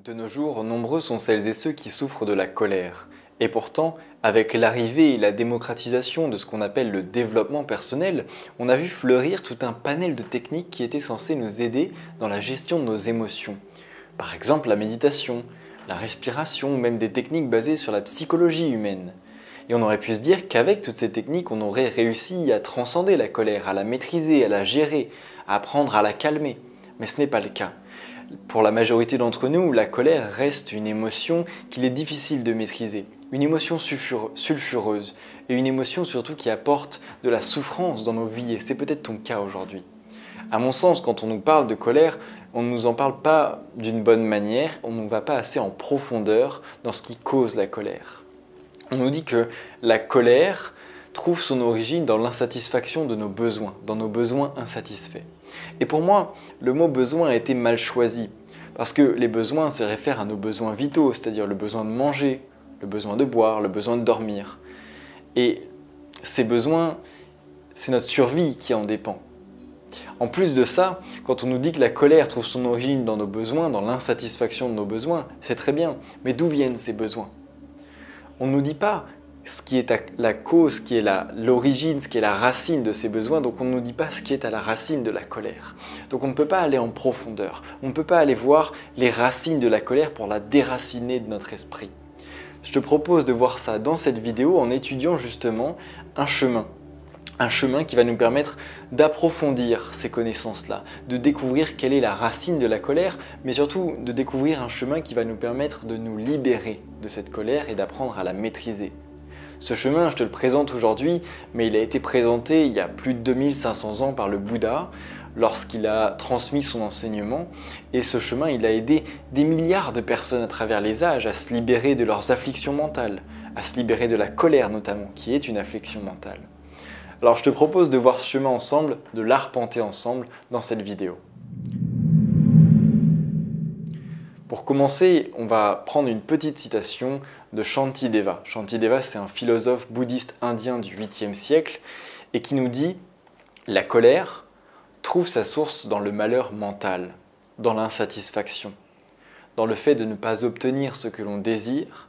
De nos jours, nombreux sont celles et ceux qui souffrent de la colère. Et pourtant, avec l'arrivée et la démocratisation de ce qu'on appelle le développement personnel, on a vu fleurir tout un panel de techniques qui étaient censées nous aider dans la gestion de nos émotions. Par exemple, la méditation, la respiration ou même des techniques basées sur la psychologie humaine. Et on aurait pu se dire qu'avec toutes ces techniques, on aurait réussi à transcender la colère, à la maîtriser, à la gérer, à apprendre à la calmer. Mais ce n'est pas le cas. Pour la majorité d'entre nous, la colère reste une émotion qu'il est difficile de maîtriser, une émotion sulfureuse et une émotion surtout qui apporte de la souffrance dans nos vies et c'est peut-être ton cas aujourd'hui. À mon sens, quand on nous parle de colère, on ne nous en parle pas d'une bonne manière, on ne va pas assez en profondeur dans ce qui cause la colère. On nous dit que la colère trouve son origine dans l'insatisfaction de nos besoins, dans nos besoins insatisfaits. Et pour moi, le mot besoin a été mal choisi, parce que les besoins se réfèrent à nos besoins vitaux, c'est-à-dire le besoin de manger, le besoin de boire, le besoin de dormir. Et ces besoins, c'est notre survie qui en dépend. En plus de ça, quand on nous dit que la colère trouve son origine dans nos besoins, dans l'insatisfaction de nos besoins, c'est très bien, mais d'où viennent ces besoins ? On ne nous dit pas ce qui est la cause, ce qui est l'origine, ce qui est la racine de ces besoins, donc on ne nous dit pas ce qui est à la racine de la colère. Donc on ne peut pas aller en profondeur, on ne peut pas aller voir les racines de la colère pour la déraciner de notre esprit. Je te propose de voir ça dans cette vidéo en étudiant justement un chemin qui va nous permettre d'approfondir ces connaissances-là, de découvrir quelle est la racine de la colère, mais surtout de découvrir un chemin qui va nous permettre de nous libérer de cette colère et d'apprendre à la maîtriser. Ce chemin, je te le présente aujourd'hui, mais il a été présenté il y a plus de 2500 ans par le Bouddha lorsqu'il a transmis son enseignement. Et ce chemin, il a aidé des milliards de personnes à travers les âges à se libérer de leurs afflictions mentales, à se libérer de la colère notamment, qui est une affliction mentale. Alors je te propose de voir ce chemin ensemble, de l'arpenter ensemble dans cette vidéo. Pour commencer, on va prendre une petite citation de Shantideva. Shantideva, c'est un philosophe bouddhiste indien du 8e siècle et qui nous dit « La colère trouve sa source dans le malheur mental, dans l'insatisfaction, dans le fait de ne pas obtenir ce que l'on désire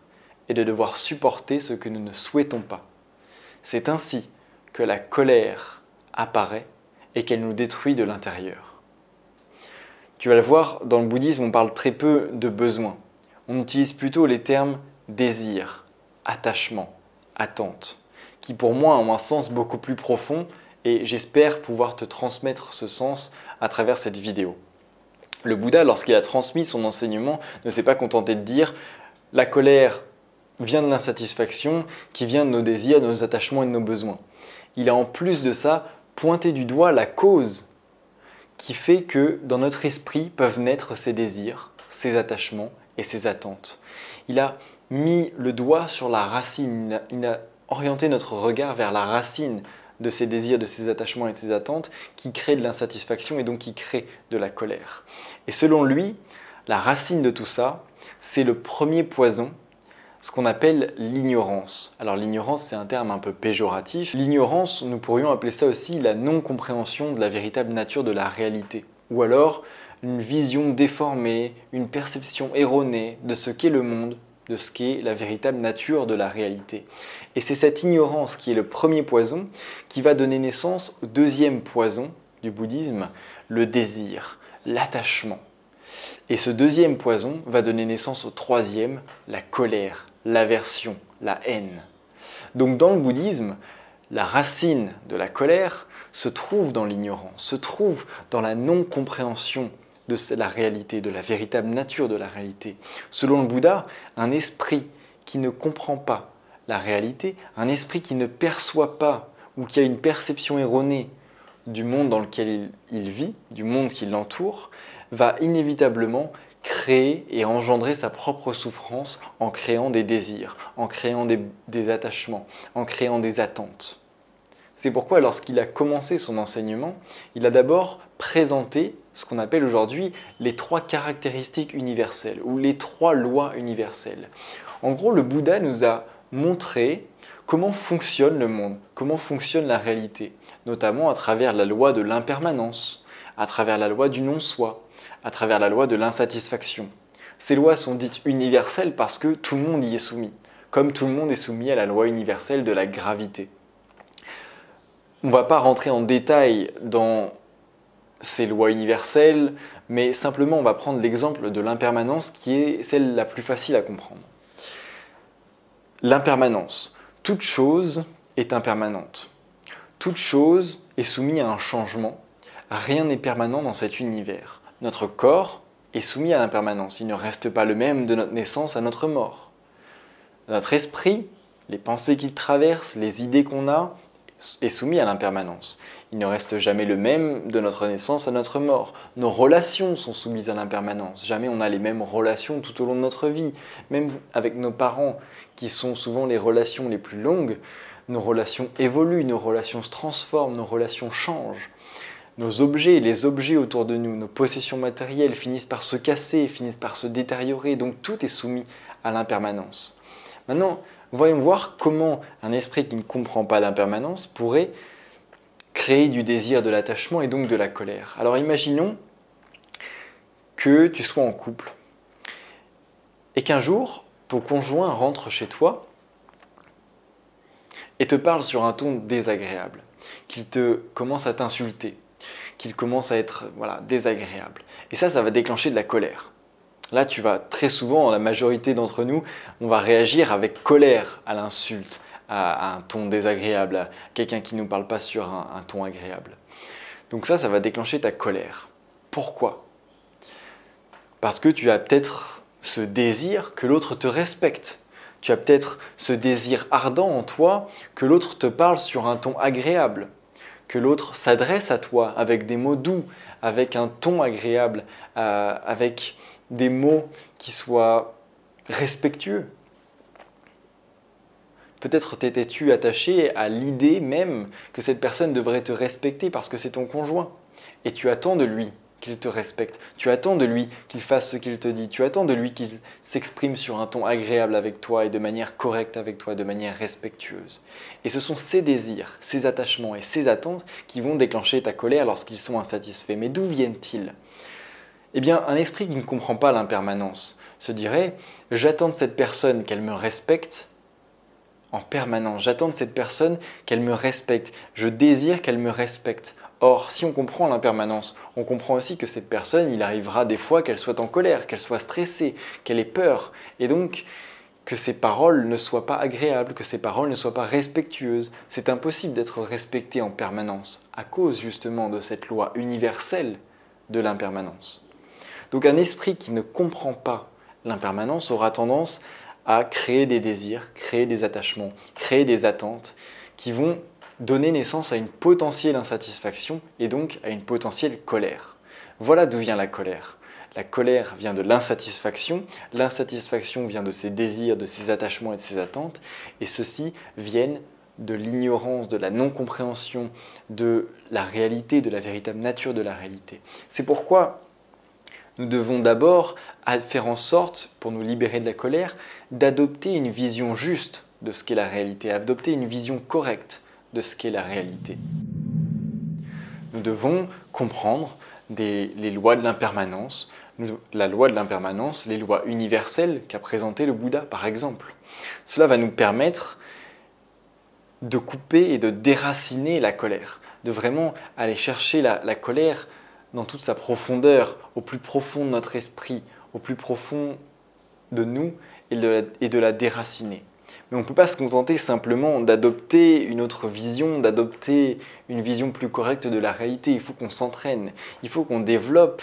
et de devoir supporter ce que nous ne souhaitons pas. C'est ainsi que la colère apparaît et qu'elle nous détruit de l'intérieur. » Tu vas le voir, dans le bouddhisme, on parle très peu de besoins. On utilise plutôt les termes désir, attachement, attente, qui pour moi ont un sens beaucoup plus profond et j'espère pouvoir te transmettre ce sens à travers cette vidéo. Le Bouddha, lorsqu'il a transmis son enseignement, ne s'est pas contenté de dire « la colère vient de l'insatisfaction qui vient de nos désirs, de nos attachements et de nos besoins ». Il a en plus de ça pointé du doigt la cause qui fait que dans notre esprit peuvent naître ces désirs, ces attachements et ces attentes. Il a mis le doigt sur la racine, il a orienté notre regard vers la racine de ces désirs, de ces attachements et de ces attentes qui créent de l'insatisfaction et donc qui créent de la colère. Et selon lui, la racine de tout ça, c'est le premier poison, ce qu'on appelle l'ignorance. Alors l'ignorance, c'est un terme un peu péjoratif. L'ignorance, nous pourrions appeler ça aussi la non-compréhension de la véritable nature de la réalité. Ou alors une vision déformée, une perception erronée de ce qu'est le monde, de ce qu'est la véritable nature de la réalité. Et c'est cette ignorance qui est le premier poison qui va donner naissance au deuxième poison du bouddhisme, le désir, l'attachement. Et ce deuxième poison va donner naissance au troisième, la colère, l'aversion, la haine. Donc dans le bouddhisme, la racine de la colère se trouve dans l'ignorance, se trouve dans la non-compréhension de la réalité, de la véritable nature de la réalité. Selon le Bouddha, un esprit qui ne comprend pas la réalité, un esprit qui ne perçoit pas ou qui a une perception erronée du monde dans lequel il vit, du monde qui l'entoure, va inévitablement créer et engendrer sa propre souffrance en créant des désirs, en créant des attachements, en créant des attentes. C'est pourquoi lorsqu'il a commencé son enseignement, il a d'abord présenté ce qu'on appelle aujourd'hui les 3 caractéristiques universelles ou les 3 lois universelles. En gros, le Bouddha nous a montré comment fonctionne le monde, comment fonctionne la réalité, notamment à travers la loi de l'impermanence, à travers la loi du non-soi, à travers la loi de l'insatisfaction. Ces lois sont dites universelles parce que tout le monde y est soumis, comme tout le monde est soumis à la loi universelle de la gravité. On ne va pas rentrer en détail dans ces lois universelles, mais simplement on va prendre l'exemple de l'impermanence qui est celle la plus facile à comprendre. L'impermanence. Toute chose est impermanente. Toute chose est soumise à un changement. Rien n'est permanent dans cet univers. Notre corps est soumis à l'impermanence. Il ne reste pas le même de notre naissance à notre mort. Notre esprit, les pensées qu'il traverse, les idées qu'on a, est soumis à l'impermanence. Il ne reste jamais le même de notre naissance à notre mort. Nos relations sont soumises à l'impermanence. Jamais on a les mêmes relations tout au long de notre vie. Même avec nos parents, qui sont souvent les relations les plus longues, nos relations évoluent, nos relations se transforment, nos relations changent. Nos objets, les objets autour de nous, nos possessions matérielles finissent par se casser, finissent par se détériorer, donc tout est soumis à l'impermanence. Maintenant, voyons voir comment un esprit qui ne comprend pas l'impermanence pourrait créer du désir, de l'attachement et donc de la colère. Alors imaginons que tu sois en couple et qu'un jour, ton conjoint rentre chez toi et te parle sur un ton désagréable, qu'il te commence à t'insulter, qu'il commence à être désagréable. Et ça va déclencher de la colère. Là, tu vas très souvent, la majorité d'entre nous, on va réagir avec colère à l'insulte, à un ton désagréable, à quelqu'un qui ne nous parle pas sur un ton agréable. Donc ça va déclencher ta colère. Pourquoi? Parce que tu as peut-être ce désir que l'autre te respecte. Tu as peut-être ce désir ardent en toi que l'autre te parle sur un ton agréable, que l'autre s'adresse à toi avec des mots doux, avec un ton agréable, avec des mots qui soient respectueux. Peut-être t'étais-tu attaché à l'idée même que cette personne devrait te respecter parce que c'est ton conjoint. Et tu attends de lui qu'il te respecte. Tu attends de lui qu'il fasse ce qu'il te dit. Tu attends de lui qu'il s'exprime sur un ton agréable avec toi et de manière correcte avec toi, de manière respectueuse. Et ce sont ces désirs, ces attachements et ces attentes qui vont déclencher ta colère lorsqu'ils sont insatisfaits. Mais d'où viennent-ils? Eh bien, un esprit qui ne comprend pas l'impermanence se dirait « j'attends de cette personne qu'elle me respecte en permanence. J'attends de cette personne qu'elle me respecte. Je désire qu'elle me respecte. » Or, si on comprend l'impermanence, on comprend aussi que cette personne, il arrivera des fois qu'elle soit en colère, qu'elle soit stressée, qu'elle ait peur, et donc que ses paroles ne soient pas agréables, que ses paroles ne soient pas respectueuses. C'est impossible d'être respecté en permanence, à cause justement de cette loi universelle de l'impermanence. Donc un esprit qui ne comprend pas l'impermanence aura tendance à créer des désirs, créer des attachements, créer des attentes qui vont donner naissance à une potentielle insatisfaction et donc à une potentielle colère. Voilà d'où vient la colère. La colère vient de l'insatisfaction vient de ses désirs, de ses attachements et de ses attentes, et ceux-ci viennent de l'ignorance, de la non-compréhension de la réalité, de la véritable nature de la réalité. C'est pourquoi nous devons d'abord faire en sorte, pour nous libérer de la colère, d'adopter une vision juste de ce qu'est la réalité, adopter une vision correcte de ce qu'est la réalité. Nous devons comprendre les lois de l'impermanence, la loi de l'impermanence, les lois universelles qu'a présentées le Bouddha par exemple. Cela va nous permettre de couper et de déraciner la colère, de vraiment aller chercher la colère dans toute sa profondeur, au plus profond de notre esprit, au plus profond de nous et de la déraciner. Mais on ne peut pas se contenter simplement d'adopter une autre vision, d'adopter une vision plus correcte de la réalité. Il faut qu'on s'entraîne, il faut qu'on développe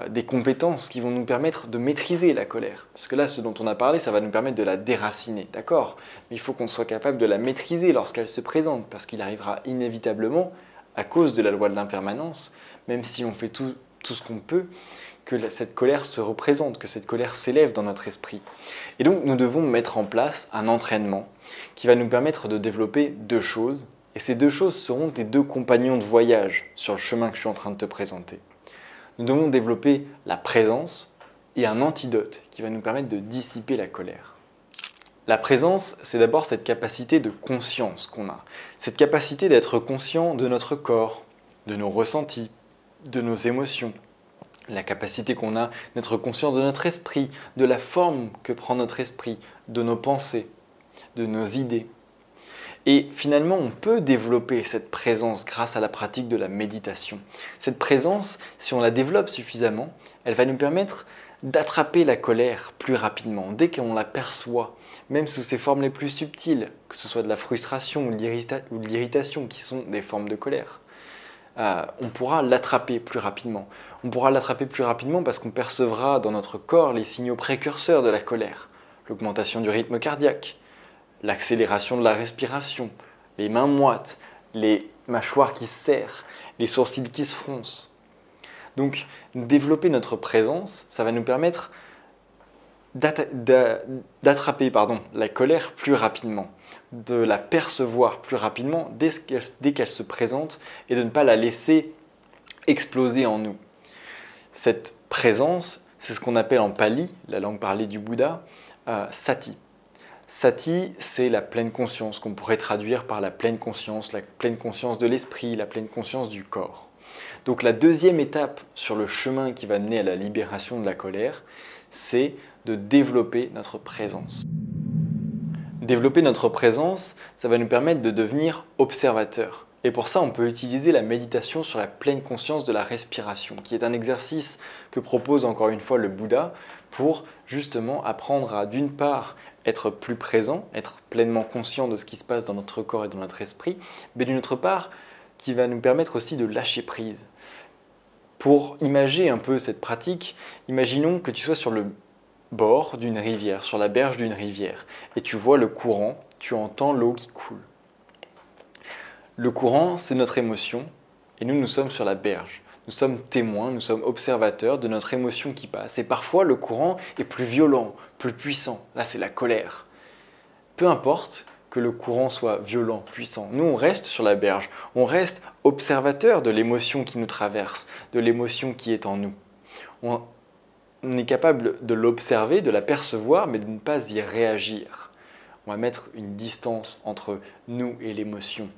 des compétences qui vont nous permettre de maîtriser la colère. Parce que là, ce dont on a parlé, ça va nous permettre de la déraciner, d'accord? Mais il faut qu'on soit capable de la maîtriser lorsqu'elle se présente, parce qu'il arrivera inévitablement, à cause de la loi de l'impermanence, même si on fait tout ce qu'on peut, que cette colère se représente, que cette colère s'élève dans notre esprit. Et donc nous devons mettre en place un entraînement qui va nous permettre de développer deux choses, et ces deux choses seront tes deux compagnons de voyage sur le chemin que je suis en train de te présenter. Nous devons développer la présence et un antidote qui va nous permettre de dissiper la colère. La présence, c'est d'abord cette capacité de conscience qu'on a, cette capacité d'être conscient de notre corps, de nos ressentis, de nos émotions, la capacité qu'on a d'être conscient de notre esprit, de la forme que prend notre esprit, de nos pensées, de nos idées. Et finalement, on peut développer cette présence grâce à la pratique de la méditation. Cette présence, si on la développe suffisamment, elle va nous permettre d'attraper la colère plus rapidement, dès qu'on la perçoit, même sous ses formes les plus subtiles, que ce soit de la frustration ou de l'irritation, qui sont des formes de colère. On pourra l'attraper plus rapidement. On pourra l'attraper plus rapidement parce qu'on percevra dans notre corps les signaux précurseurs de la colère, l'augmentation du rythme cardiaque, l'accélération de la respiration, les mains moites, les mâchoires qui se serrent, les sourcils qui se froncent. Donc, développer notre présence, ça va nous permettre d'attraper la colère plus rapidement, de la percevoir plus rapidement dès qu'elle se présente et de ne pas la laisser exploser en nous. Cette présence, c'est ce qu'on appelle en Pali, la langue parlée du Bouddha, sati. Sati, c'est la pleine conscience, qu'on pourrait traduire par la pleine conscience de l'esprit, la pleine conscience du corps. Donc la deuxième étape sur le chemin qui va mener à la libération de la colère, c'est de développer notre présence. Développer notre présence, ça va nous permettre de devenir observateur. Et pour ça, on peut utiliser la méditation sur la pleine conscience de la respiration, qui est un exercice que propose encore une fois le Bouddha pour justement apprendre à, d'une part, être plus présent, être pleinement conscient de ce qui se passe dans notre corps et dans notre esprit, mais d'une autre part, qui va nous permettre aussi de lâcher prise. Pour imager un peu cette pratique, imaginons que tu sois sur le bord d'une rivière, sur la berge d'une rivière, et tu vois le courant, tu entends l'eau qui coule. Le courant, c'est notre émotion, et nous sommes sur la berge. Nous sommes témoins, nous sommes observateurs de notre émotion qui passe. Et parfois, le courant est plus violent, plus puissant. Là, c'est la colère. Peu importe que le courant soit violent, puissant. Nous, on reste sur la berge. On reste observateur de l'émotion qui nous traverse, de l'émotion qui est en nous. On est capable de l'observer, de la percevoir, mais de ne pas y réagir. On va mettre une distance entre nous et l'émotion.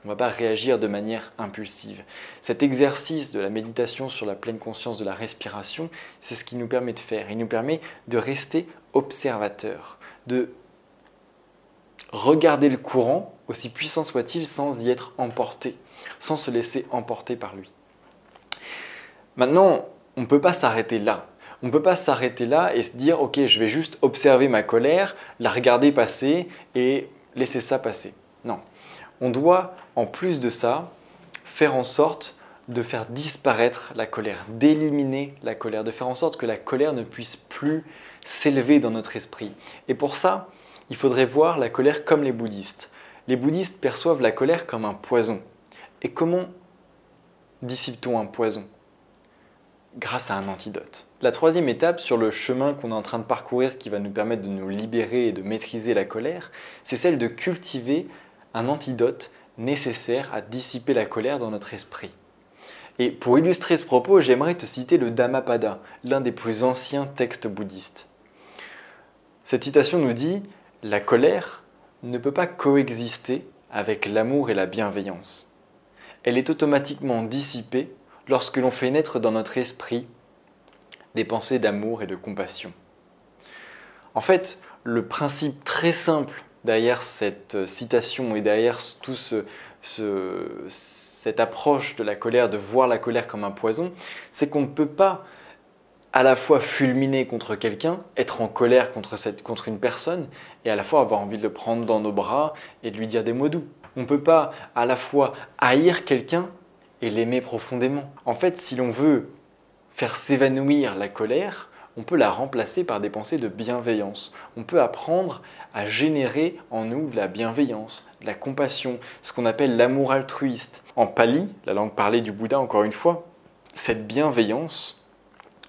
On ne va pas réagir de manière impulsive. Cet exercice de la méditation sur la pleine conscience de la respiration, c'est ce qu'il nous permet de faire. Il nous permet de rester observateur, de regarder le courant, aussi puissant soit-il, sans y être emporté, sans se laisser emporter par lui. Maintenant, on ne peut pas s'arrêter là. On ne peut pas s'arrêter là et se dire « Ok, je vais juste observer ma colère, la regarder passer et laisser ça passer. » Non. On doit, en plus de ça, faire en sorte de faire disparaître la colère, d'éliminer la colère, de faire en sorte que la colère ne puisse plus s'élever dans notre esprit. Et pour ça, il faudrait voir la colère comme les bouddhistes. Les bouddhistes perçoivent la colère comme un poison. Et comment dissipe-t-on un poison ? Grâce à un antidote. La troisième étape sur le chemin qu'on est en train de parcourir qui va nous permettre de nous libérer et de maîtriser la colère, c'est celle de cultiver un antidote nécessaire à dissiper la colère dans notre esprit. Et pour illustrer ce propos, j'aimerais te citer le Dhammapada, l'un des plus anciens textes bouddhistes. Cette citation nous dit « La colère ne peut pas coexister avec l'amour et la bienveillance. Elle est automatiquement dissipée lorsque l'on fait naître dans notre esprit des pensées d'amour et de compassion. » En fait, le principe très simple derrière cette citation et derrière cette approche de la colère, de voir la colère comme un poison, c'est qu'on ne peut pas à la fois fulminer contre quelqu'un, être en colère contre une personne, et à la fois avoir envie de le prendre dans nos bras et de lui dire des mots doux. On ne peut pas à la fois haïr quelqu'un et l'aimer profondément. En fait, si l'on veut faire s'évanouir la colère, on peut la remplacer par des pensées de bienveillance. On peut apprendre à générer en nous de la bienveillance, de la compassion, ce qu'on appelle l'amour altruiste. En Pali, la langue parlée du Bouddha encore une fois, cette bienveillance,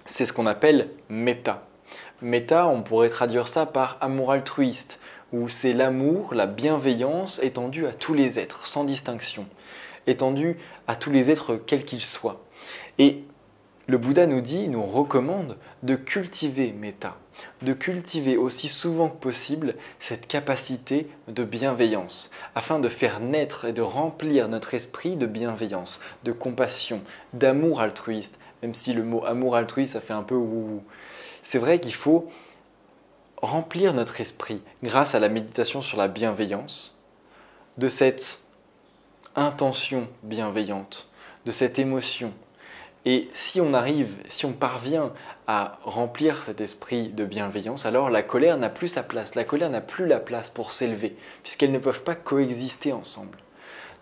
c'est ce qu'on appelle metta. Metta, on pourrait traduire ça par amour altruiste, où c'est l'amour, la bienveillance étendue à tous les êtres, sans distinction, étendue à tous les êtres quels qu'ils soient. Et le Bouddha nous recommande de cultiver metta, de cultiver aussi souvent que possible cette capacité de bienveillance, afin de faire naître et de remplir notre esprit de bienveillance, de compassion, d'amour altruiste, même si le mot amour altruiste, ça fait un peu ouh. C'est vrai qu'il faut remplir notre esprit grâce à la méditation sur la bienveillance, de cette intention bienveillante, de cette émotion. Et si on parvient à remplir cet esprit de bienveillance, alors la colère n'a plus sa place. La colère n'a plus la place pour s'élever, puisqu'elles ne peuvent pas coexister ensemble.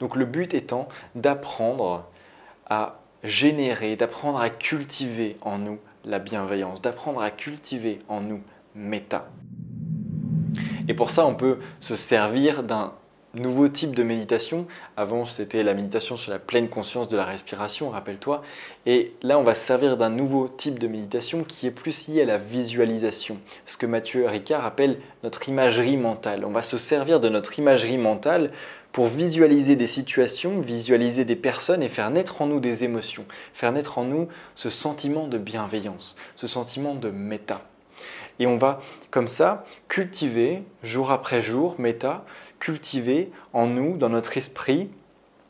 Donc le but étant d'apprendre à générer, d'apprendre à cultiver en nous la bienveillance, d'apprendre à cultiver en nous méta. Et pour ça, on peut se servir d'un nouveau type de méditation. Avant, c'était la méditation sur la pleine conscience de la respiration, rappelle-toi. Et là, on va se servir d'un nouveau type de méditation qui est plus lié à la visualisation. Ce que Mathieu Ricard appelle notre imagerie mentale. On va se servir de notre imagerie mentale pour visualiser des situations, visualiser des personnes et faire naître en nous des émotions. Faire naître en nous ce sentiment de bienveillance, ce sentiment de méta. Et on va comme ça cultiver jour après jour, méta, cultiver en nous, dans notre esprit,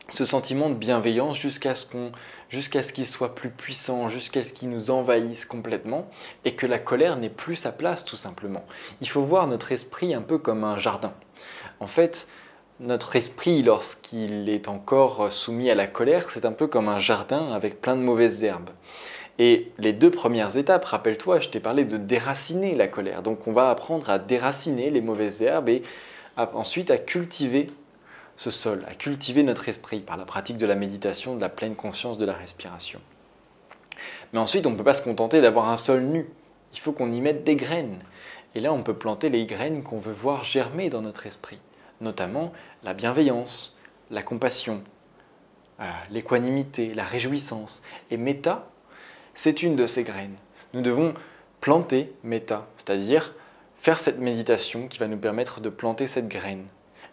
ce sentiment de bienveillance jusqu'à ce qu'il soit plus puissant, jusqu'à ce qu'il nous envahisse complètement et que la colère n'ait plus sa place tout simplement. Il faut voir notre esprit un peu comme un jardin. En fait, notre esprit, lorsqu'il est encore soumis à la colère, c'est un peu comme un jardin avec plein de mauvaises herbes. Et les 2 premières étapes, rappelle-toi, je t'ai parlé de déraciner la colère. Donc on va apprendre à déraciner les mauvaises herbes et ensuite à cultiver ce sol, à cultiver notre esprit par la pratique de la méditation, de la pleine conscience de la respiration. Mais ensuite, on ne peut pas se contenter d'avoir un sol nu. Il faut qu'on y mette des graines. Et là, on peut planter les graines qu'on veut voir germer dans notre esprit, notamment la bienveillance, la compassion, l'équanimité, la réjouissance. Et méta, c'est une de ces graines. Nous devons planter méta, c'est-à-dire faire cette méditation qui va nous permettre de planter cette graine.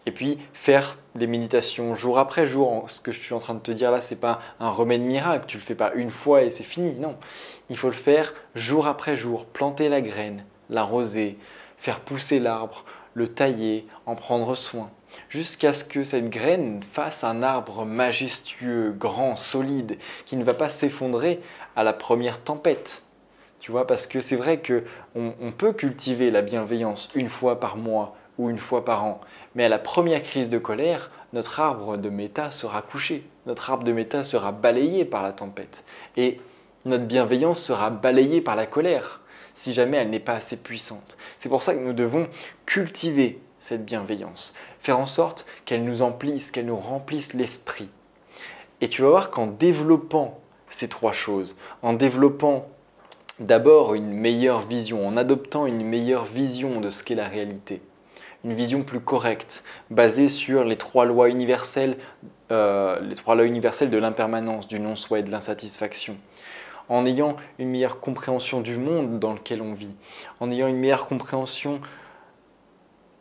Et puis faire des méditations jour après jour. Ce que je suis en train de te dire là, ce n'est pas un remède miracle. Tu ne le fais pas une fois et c'est fini. Non, il faut le faire jour après jour. Planter la graine, l'arroser, faire pousser l'arbre, le tailler, en prendre soin. Jusqu'à ce que cette graine fasse un arbre majestueux, grand, solide, qui ne va pas s'effondrer à la première tempête. Tu vois, parce que c'est vrai qu'on peut cultiver la bienveillance une fois par mois ou une fois par an, mais à la première crise de colère, notre arbre de méta sera couché, notre arbre de méta sera balayé par la tempête et notre bienveillance sera balayée par la colère si jamais elle n'est pas assez puissante. C'est pour ça que nous devons cultiver cette bienveillance, faire en sorte qu'elle nous emplisse, qu'elle nous remplisse l'esprit. Et tu vas voir qu'en développant ces 3 choses, en développant d'abord une meilleure vision, en adoptant une meilleure vision de ce qu'est la réalité, une vision plus correcte, basée sur les 3 lois universelles, de l'impermanence, du non-soi et de l'insatisfaction, en ayant une meilleure compréhension du monde dans lequel on vit, en ayant une meilleure compréhension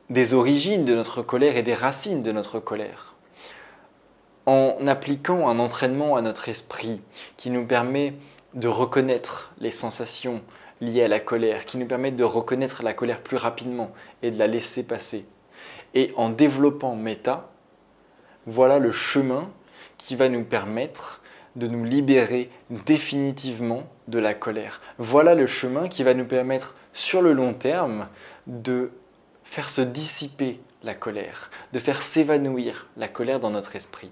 des origines de notre colère et des racines de notre colère, en appliquant un entraînement à notre esprit qui nous permet de reconnaître les sensations liées à la colère, qui nous permet de reconnaître la colère plus rapidement et de la laisser passer. Et en développant méta, voilà le chemin qui va nous permettre de nous libérer définitivement de la colère. Voilà le chemin qui va nous permettre sur le long terme de faire se dissiper la colère, de faire s'évanouir la colère dans notre esprit.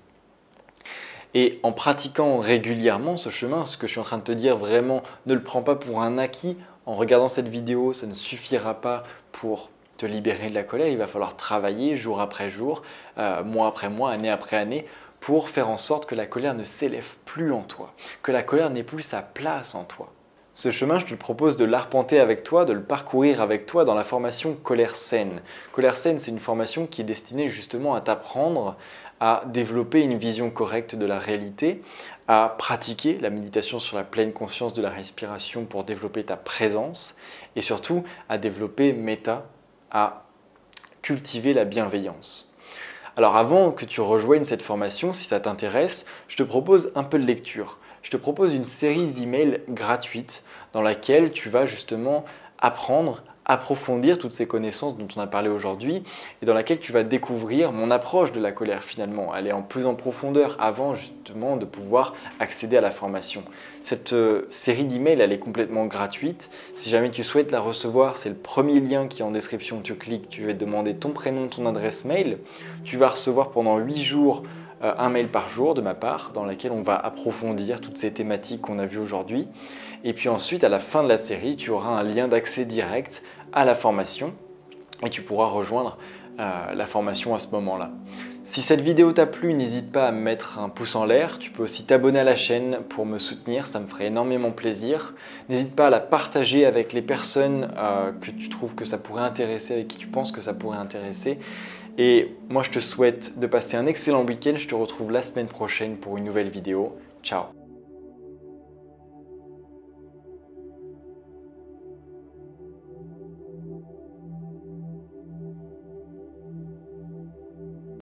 Et en pratiquant régulièrement ce chemin, ce que je suis en train de te dire vraiment, ne le prends pas pour un acquis. En regardant cette vidéo, ça ne suffira pas pour te libérer de la colère. Il va falloir travailler jour après jour, mois après mois, année après année, pour faire en sorte que la colère ne s'élève plus en toi, que la colère n'ait plus sa place en toi. Ce chemin, je te propose de l'arpenter avec toi, de le parcourir avec toi dans la formation Colère Saine. Colère Saine, c'est une formation qui est destinée justement à t'apprendre à développer une vision correcte de la réalité, à pratiquer la méditation sur la pleine conscience de la respiration pour développer ta présence et surtout à développer méta, à cultiver la bienveillance. Alors avant que tu rejoignes cette formation, si ça t'intéresse, je te propose un peu de lecture. Je te propose une série d'emails gratuites dans laquelle tu vas justement apprendre approfondir toutes ces connaissances dont on a parlé aujourd'hui et dans laquelle tu vas découvrir mon approche de la colère finalement, aller en plus en profondeur avant justement de pouvoir accéder à la formation. Cette série d'emails, elle est complètement gratuite. Si jamais tu souhaites la recevoir, c'est le premier lien qui est en description. Tu cliques, tu vas demander ton prénom, ton adresse mail. Tu vas recevoir pendant 8 jours un mail par jour de ma part dans lequel on va approfondir toutes ces thématiques qu'on a vues aujourd'hui. Et puis ensuite, à la fin de la série, tu auras un lien d'accès direct à la formation et tu pourras rejoindre la formation à ce moment-là. Si cette vidéo t'a plu, n'hésite pas à me mettre un pouce en l'air. Tu peux aussi t'abonner à la chaîne pour me soutenir, ça me ferait énormément plaisir. N'hésite pas à la partager avec les personnes que tu trouves que ça pourrait intéresser, avec qui tu penses que ça pourrait intéresser. Et moi, je te souhaite de passer un excellent week-end. Je te retrouve la semaine prochaine pour une nouvelle vidéo. Ciao!